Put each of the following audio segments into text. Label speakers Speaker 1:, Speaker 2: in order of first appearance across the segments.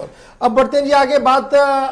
Speaker 1: और अब बढ़ते हैं जी आगे। बात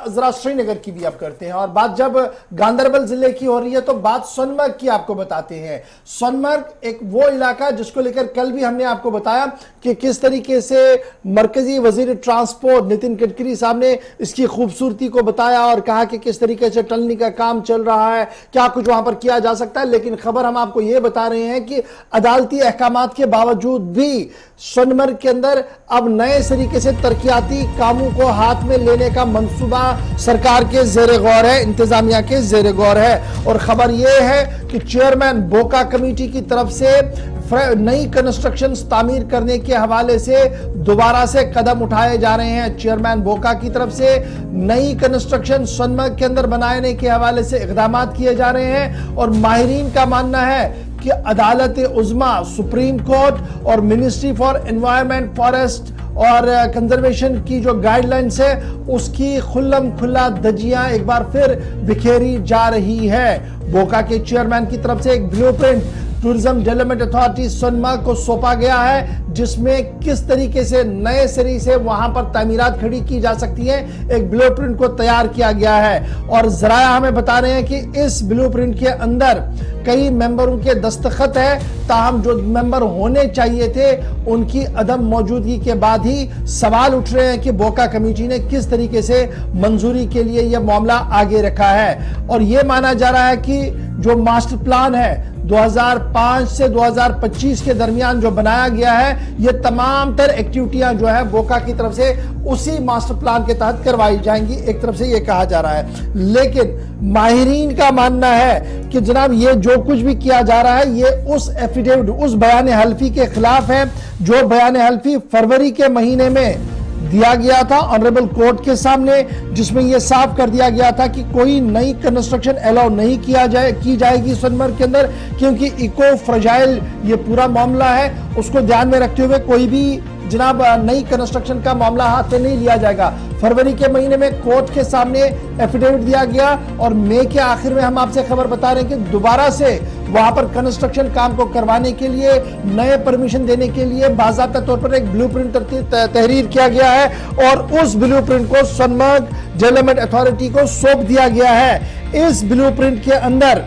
Speaker 1: जरा श्रीनगर की भी आप करते हैं, और बात जब गांधरबल जिले की हो रही है तो बात सोनमर्ग की आपको बताते हैं। सोनमर्ग एक वो इलाका जिसको लेकर कल भी हमने आपको बताया कि किस तरीके से मरकजी वजीर ट्रांसपोर्ट नितिन गडकरी साहब ने इसकी खूबसूरती को बताया और कहा कि किस तरीके से टनलिंग का काम चल रहा है, क्या कुछ वहां पर किया जा सकता है। लेकिन खबर हम आपको यह बता रहे हैं कि अदालती अहकामात के बावजूद भी सोनमर्ग के अंदर अब नए तरीके से तरक्याती कामों को हाथ में लेने का मंसूबा सरकार के जेर गौर है, इंतजामिया के जेर गौर है। और खबर यह है कि चेयरमैन बोका कमेटी की तरफ से नई कंस्ट्रक्शन तामीर करने के हवाले से दोबारा से कदम उठाए जा रहे हैं। चेयरमैन बोका की तरफ से नई कंस्ट्रक्शन सोनमर्ग के अंदर बनाने के हवाले से इकदाम किए जा रहे हैं। और माहिरीन का मानना है कि अदालत उज़्मा, सुप्रीम कोर्ट और मिनिस्ट्री फॉर एनवायरनमेंट, फॉरेस्ट और कंजर्वेशन की जो गाइडलाइंस है उसकी खुल्लम खुल्ला धज्जियां एक बार फिर बिखेरी जा रही है। बोका के चेयरमैन की तरफ से एक blueprint tourism development authority Sonamarg को सौंपा गया है, जिसमें किस तरीके से नए सिरे से वहां पर तामीरात खड़ी की जा सकती है, एक ब्लूप्रिंट को तैयार किया गया है। और जराया हमें बता रहे हैं कि इस ब्लूप्रिंट के अंदर कई मेंबरों के दस्तखत है, ताहम जो मेंबर होने चाहिए थे उनकी अदम मौजूदगी के बाद ही सवाल उठ रहे हैं कि बोका कमेटी ने किस तरीके से मंजूरी के लिए यह मामला आगे रखा है। और यह माना जा रहा है कि जो मास्टर प्लान है 2005 से 2025 के दरमियान जो बनाया गया है, ये तमाम तर एक्टिविटियां जो है बोका की तरफ से उसी मास्टर प्लान के तहत करवाई जाएंगी, एक तरफ से ये कहा जा रहा है। लेकिन माहिरीन का मानना है कि जनाब ये जो कुछ भी किया जा रहा है ये उस एफिडेविट, उस बयान हल्फी के खिलाफ है जो बयान हल्फी फरवरी के महीने में दिया गया था ऑनरेबल कोर्ट के सामने, जिसमें यह साफ कर दिया गया था कि कोई नई कंस्ट्रक्शन अलाउ नहीं की जाएगी सोनमर्ग के अंदर, क्योंकि इको फ्रजाइल ये पूरा मामला है। उसको ध्यान में रखते हुए कोई भी जनाब नई कंस्ट्रक्शन का मामला हाथ में नहीं लिया जाएगा। फरवरी के महीने में कोर्ट के सामने एफिडेविट दिया गया और मई के आखिर में हम आपसे खबर बता रहे हैं कि दोबारा से वहां पर कंस्ट्रक्शन काम को करवाने के लिए, नए परमिशन देने के लिए बाज़ाब्ता तौर पर एक ब्लूप्रिंट तहरीर किया गया है और उस ब्लूप्रिंट को सोनमर्ग डेवलपमेंट अथॉरिटी को सौंप दिया गया है। इस ब्लूप्रिंट के अंदर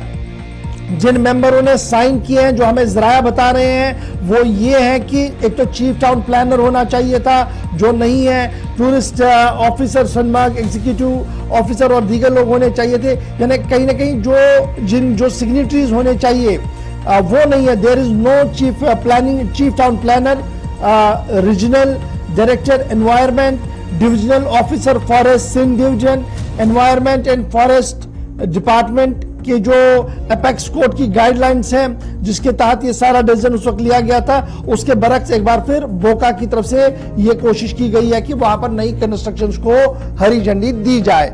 Speaker 1: जिन मेंबरों ने साइन किए हैं, जो हमें जराया बता रहे हैं, वो ये है कि एक तो चीफ टाउन प्लानर होना चाहिए था, जो नहीं है, tourist officer Sonamarg, executive officer और दीगर लोग होने चाहिए थे। यानी कहीं ना कहीं जो सिग्नेटरीज होने चाहिए वो नहीं है। There is no chief town planner, regional director environment, divisional officer forest Sindh division, environment and forest department के जो एपेक्स कोड की गाइडलाइंस हैं जिसके तहत ये सारा डिसीजन उस वक्त लिया गया था, उसके बरक्स एक बार फिर बोका की तरफ से ये कोशिश की गई है कि वहां पर नई कंस्ट्रक्शंस को हरी झंडी दी जाए।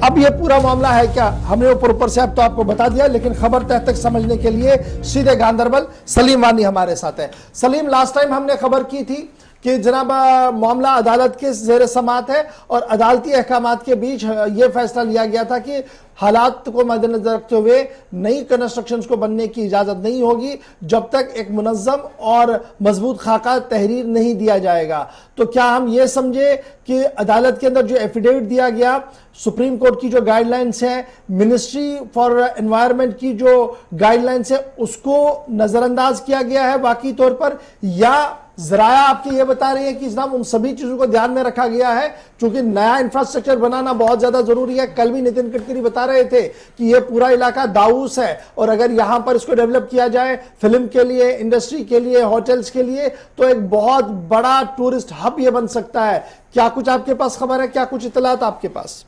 Speaker 1: अब ये पूरा मामला है क्या, हमने ऊपर से अब तो आपको बता दिया, लेकिन खबर तह तक समझने के लिए सीधे गांधरबल सलीम वानी हमारे साथ है। सलीम, लास्ट टाइम हमने खबर की थी कि जनाब मामला अदालत के जेर समात है और अदालती अहकामात के बीच यह फैसला लिया गया था कि हालात को मद्देनजर रखते हुए नई कंस्ट्रक्शंस को बनने की इजाजत नहीं होगी जब तक एक मुनज़्ज़म और मजबूत खाका तहरीर नहीं दिया जाएगा। तो क्या हम ये समझे कि अदालत के अंदर जो एफिडेविट दिया गया, सुप्रीम कोर्ट की जो गाइडलाइंस है, मिनिस्ट्री फॉर एनवायरनमेंट की जो गाइडलाइंस है, उसको नजरअंदाज किया गया है बाकी तौर पर, या जराया आपकी ये बता रही है कि जनाब उन सभी चीजों को ध्यान में रखा गया है क्योंकि नया इंफ्रास्ट्रक्चर बनाना बहुत ज्यादा जरूरी है। कल भी नितिन गडकरी बता रहे थे कि ये पूरा इलाका दाऊस है और अगर यहां पर इसको डेवलप किया जाए फिल्म के लिए, इंडस्ट्री के लिए, होटल्स के लिए, तो एक बहुत बड़ा टूरिस्ट हब ये बन सकता है। क्या कुछ आपके पास खबर है, क्या कुछ इतलात आपके पास?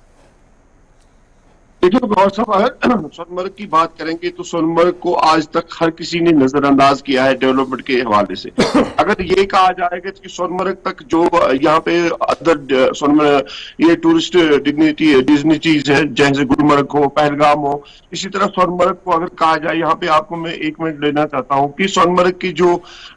Speaker 2: देखिए गौर साहब, अगर सोनमर्ग की बात करेंगे तो सोनमर्ग को आज तक हर किसी ने नजरअंदाज किया है डेवलपमेंट के हवाले से। अगर ये कहा जाएगा कि सोनमर्ग तक जो यहाँ पे अदर सोनमर्ग ये टूरिस्ट डिग्निटीज है, जैसे गुलमर्ग हो, पहलगाम हो, इसी तरह सोनमर्ग को अगर कहा जाए, यहाँ पे आपको मैं 1 मिनट लेना चाहता हूँ कि सोनमर्ग की जो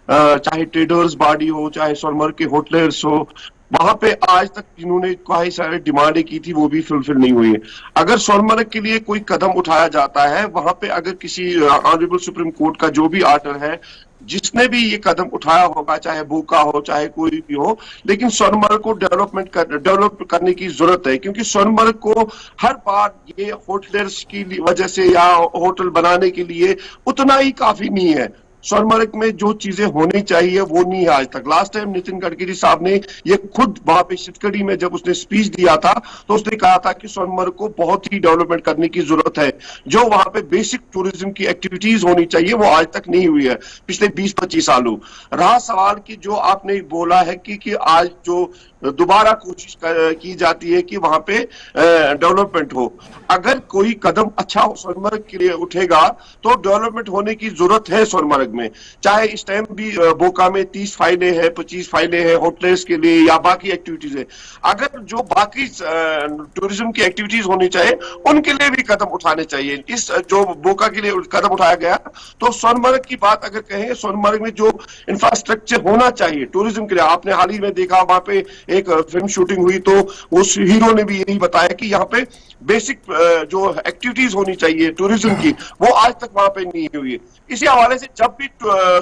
Speaker 2: चाहे ट्रेडर्स बॉडी हो, चाहे सोनमर्ग के होटलर्स हो, वहां पे आज तक जिन्होंने कई सारी डिमांडें की थी वो भी फुलफिल नहीं हुई है। अगर सोनमर्ग के लिए कोई कदम उठाया जाता है, वहां पे अगर किसी ऑनरेबल सुप्रीम कोर्ट का जो भी आर्डर है जिसने भी ये कदम उठाया होगा, चाहे बोका हो चाहे कोई भी हो, लेकिन सोनमर्ग को डेवलप करने की जरूरत है, क्योंकि सोनमर्ग को हर बार ये होटलर्स की वजह से या होटल बनाने के लिए उतना ही काफी नहीं है। सोनमर्ग में जो चीजें होनी चाहिए वो नहीं है आज तक। लास्ट टाइम नितिन गडकरी साहब ने ये खुद वहां पे शिवकड़ी में जब उसने स्पीच दिया था तो उसने कहा था कि सोनमर्ग को बहुत ही डेवलपमेंट करने की जरूरत है। जो वहां पे बेसिक टूरिज्म की एक्टिविटीज होनी चाहिए वो आज तक नहीं हुई है पिछले 20-25 सालों। रहा सवाल कि जो आपने बोला है कि आज जो दोबारा कोशिश की जाती है कि वहां पे डेवलपमेंट हो, अगर कोई कदम अच्छा सोनमर्ग के लिए उठेगा तो डेवलपमेंट होने की जरूरत है सोनमर्ग में। चाहे इस टाइम भी बोका में 30 फाइलें हैं, 25 फाइलें हैं होटल्स के लिए या बाकी एक्टिविटीज है। अगर जो बाकी टूरिज्म की एक्टिविटीज होनी चाहिए उनके लिए भी कदम उठाने चाहिए। इस जो बोका के लिए कदम उठाया गया तो सोनमर्ग की बात अगर कहें, सोनमर्ग में जो इंफ्रास्ट्रक्चर होना चाहिए टूरिज्म के लिए, आपने हाल ही में देखा वहां पे एक फिल्म शूटिंग हुई तो उस हीरो ने भी यही बताया कि यहाँ पे बेसिक जो एक्टिविटीज होनी चाहिए टूरिज्म की वो आज तक वहां पे नहीं हुई है। इसी हवाले से जब भी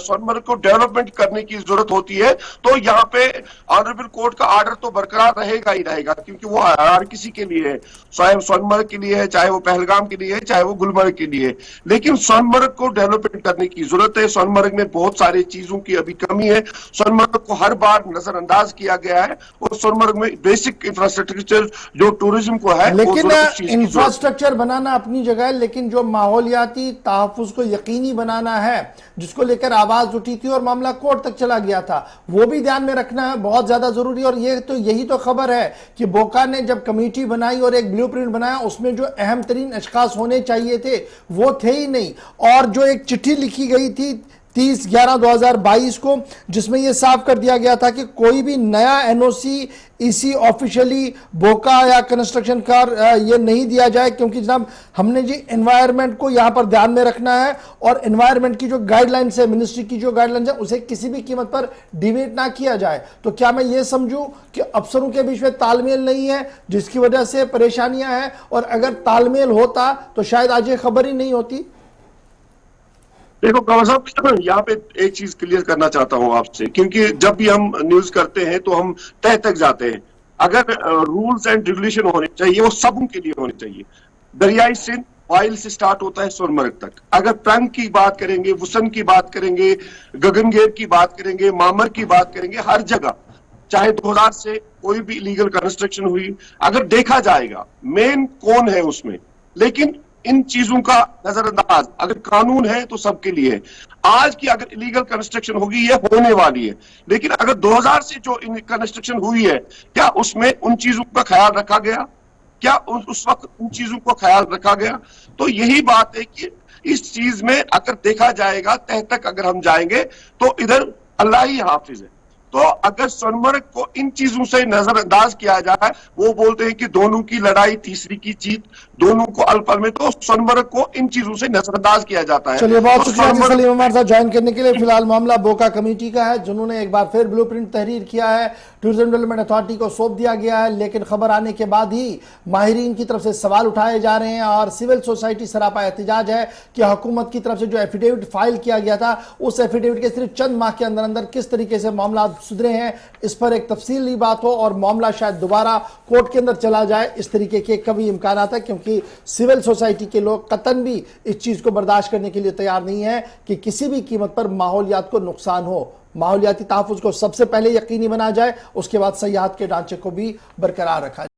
Speaker 2: सोनमर्ग को डेवलपमेंट करने की जरूरत होती है तो यहाँ पे ऑनरेबल कोर्ट का आर्डर तो बरकरार रहेगा ही रहेगा, क्योंकि वो हर किसी के लिए है, चाहे सोनमर्ग के लिए है, चाहे वो पहलगाम के लिए है, चाहे वो गुलमर्ग के लिए है। लेकिन सोनमर्ग को डेवलपमेंट करने की जरूरत है। सोनमर्ग में बहुत सारी चीजों की अभी कमी है। सोनमर्ग को हर बार नजरअंदाज किया गया है और सोनमर्ग में बेसिक इंफ्रास्ट्रक्चर जो टूरिज्म को है,
Speaker 1: लेकिन इंफ्रास्ट्रक्चर बनाना अपनी जगह है, लेकिन जो माहौलियाती तहफ्फुज को यकीनी बनाना है, जिसको लेकर आवाज उठी थी और मामला कोर्ट तक चला गया था, वो भी ध्यान में रखना बहुत ज्यादा जरूरी है। और यही तो खबर है कि बोका ने जब कमेटी बनाई और एक ब्लूप्रिंट बनाया, उसमें जो अहम तरीन अशखास होने चाहिए थे वो थे ही नहीं। और जो एक चिट्ठी लिखी गई थी 30/11/2022 को, जिसमें यह साफ कर दिया गया था कि कोई भी नया एनओसी इसी ऑफिशियली बोका या कंस्ट्रक्शन का ये नहीं दिया जाए, क्योंकि जनाब हमने जी एनवायरनमेंट को यहां पर ध्यान में रखना है और एनवायरनमेंट की जो गाइडलाइंस है, मिनिस्ट्री की जो गाइडलाइंस है, उसे किसी भी कीमत पर डिवेट ना किया जाए। तो क्या मैं ये समझूं कि अफसरों के बीच में तालमेल नहीं है जिसकी वजह से परेशानियां हैं, और अगर तालमेल होता तो शायद आज ये खबर ही नहीं होती।
Speaker 2: देखो कंवर साहब, यहाँ पे एक चीज क्लियर करना चाहता हूं आपसे, क्योंकि जब भी हम न्यूज करते हैं तो हम तह तक जाते हैं। अगर रूल्स एंड रेगुलेशन होने चाहिए वो सबों के लिए होने चाहिए। दरियाई सिंध वाइल से स्टार्ट होता है सोनमर्ग तक। अगर प्रंग की बात करेंगे, वुसन की बात करेंगे, गगनगेर की बात करेंगे, मामर की बात करेंगे, हर जगह चाहे 2000 से कोई भी इलीगल कंस्ट्रक्शन हुई, अगर देखा जाएगा मेन कौन है उसमें। लेकिन इन चीजों का नजरअंदाज, अगर कानून है तो सबके लिए है। आज की अगर इलीगल कंस्ट्रक्शन होगी ये होने वाली है, लेकिन अगर 2000 से जो कंस्ट्रक्शन हुई है, क्या उसमें उन चीजों का ख्याल रखा गया? क्या उस वक्त उन चीजों को ख्याल रखा गया? तो यही बात है कि इस चीज में अगर देखा जाएगा, तह तक अगर हम जाएंगे तो इधर अल्लाह ही हाफिज है। तो अगर सोनमर्ग को इन चीजों से नजरअंदाज किया जाए, वो बोलते हैं कि दोनों की लड़ाई तीसरी की जीत, दोनों को अल्पल में, तो सोनमर्ग को इन चीजों से नजरअंदाज किया जाता है।
Speaker 1: चलिए, बहुत
Speaker 2: तो
Speaker 1: शुक्रिया सलीम हमारे साथ ज्वाइन करने के लिए। फिलहाल मामला बोका कमेटी का है, जिन्होंने एक बार फिर ब्लूप्रिंट तहरीर किया है, टूरिज्म डेवलपमेंट अथॉरिटी को सौंप दिया गया है, लेकिन खबर आने के बाद ही माहिरीन की तरफ से सवाल उठाए जा रहे हैं और सिविल सोसाइटी सरापा एहतजाज है कि हुकूमत की तरफ से जो एफिडेविट फाइल किया गया था, उस एफिडेविट के सिर्फ चंद माह के अंदर अंदर किस तरीके से मामला सुधरे हैं, इस पर एक तफसीली बात हो और मामला शायद दोबारा कोर्ट के अंदर चला जाए, इस तरीके के कभी इम्कान है, क्योंकि सिविल सोसाइटी के लोग कतन भी इस चीज को बर्दाश्त करने के लिए तैयार नहीं है कि किसी भी कीमत पर माहौलियात को नुकसान हो। माहौलियाती तहफ्फुज़ को सबसे पहले यकीनी बना जाए, उसके बाद सयाहत के ढांचे को भी बरकरार रखा जाए।